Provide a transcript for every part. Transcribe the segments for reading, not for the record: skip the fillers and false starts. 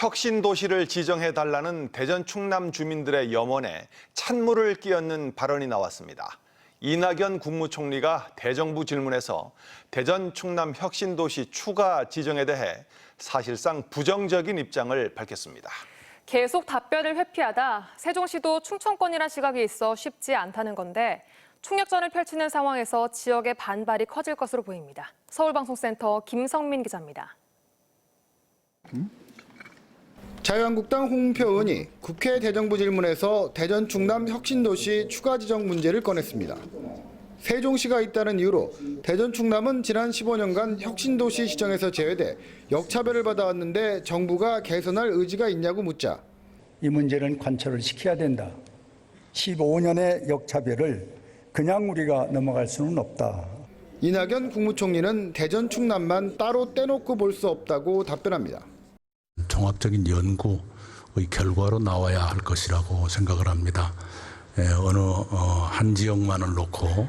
혁신도시를 지정해달라는 대전 충남 주민들의 염원에 찬물을 끼얹는 발언이 나왔습니다. 이낙연 국무총리가 대정부 질문에서 대전 충남 혁신도시 추가 지정에 대해 사실상 부정적인 입장을 밝혔습니다. 계속 답변을 회피하다 세종시도 충청권이란 시각이 있어 쉽지 않다는 건데 총력전을 펼치는 상황에서 지역의 반발이 커질 것으로 보입니다. 서울방송센터 김성민 기자입니다. 자유한국당 홍문표 의원이 국회 대정부 질문에서 대전 충남 혁신도시 추가 지정 문제를 꺼냈습니다. 세종시가 있다는 이유로 대전 충남은 지난 15년간 혁신도시 지정에서 제외돼 역차별을 받아왔는데 정부가 개선할 의지가 있냐고 묻자 이 문제는 관철을 시켜야 된다. 15년의 역차별을 그냥 우리가 넘어갈 수는 없다. 이낙연 국무총리는 대전 충남만 따로 떼놓고 볼 수 없다고 답변합니다. 종합적인 연구의 결과로 나와야 할 것이라고 생각을 합니다. 어느 한 지역만을 놓고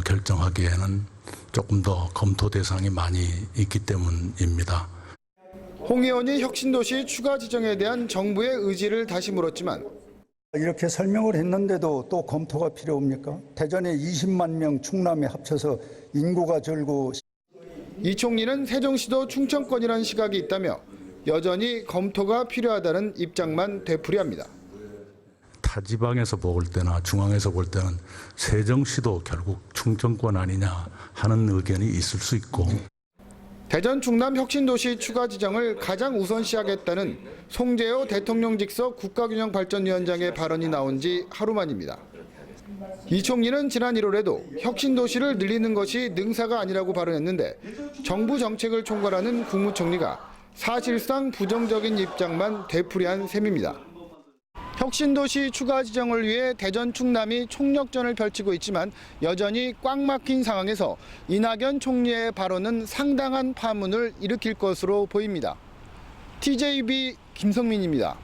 결정하기에는 조금 더 검토 대상이 많이 있기 때문입니다. 홍 의원이 혁신도시 추가 지정에 대한 정부의 의지를 다시 물었지만 이렇게 설명을 했는데도 또 검토가 필요합니까? 대전에 20만 명, 충남에 합쳐서 인구가 줄고 이 총리는 세종시도 충청권이라는 시각이 있다며 여전히 검토가 필요하다는 입장만 되풀이합니다. 타 지방에서 볼 때나 중앙에서 볼 때는 세종시도 결국 충청권 아니냐 하는 의견이 있을 수 있고 대전 충남 혁신도시 추가 지정을 가장 우선시하겠다는 송재호 대통령 직속 국가균형발전위원장의 발언이 나온 지 하루 만입니다. 이 총리는 지난 1월에도 혁신도시를 늘리는 것이 능사가 아니라고 발언했는데 정부 정책을 총괄하는 국무총리가 사실상 부정적인 입장만 되풀이한 셈입니다. 혁신도시 추가 지정을 위해 대전 충남이 총력전을 펼치고 있지만 여전히 꽉 막힌 상황에서 이낙연 총리의 발언은 상당한 파문을 일으킬 것으로 보입니다. TJB 김성민입니다.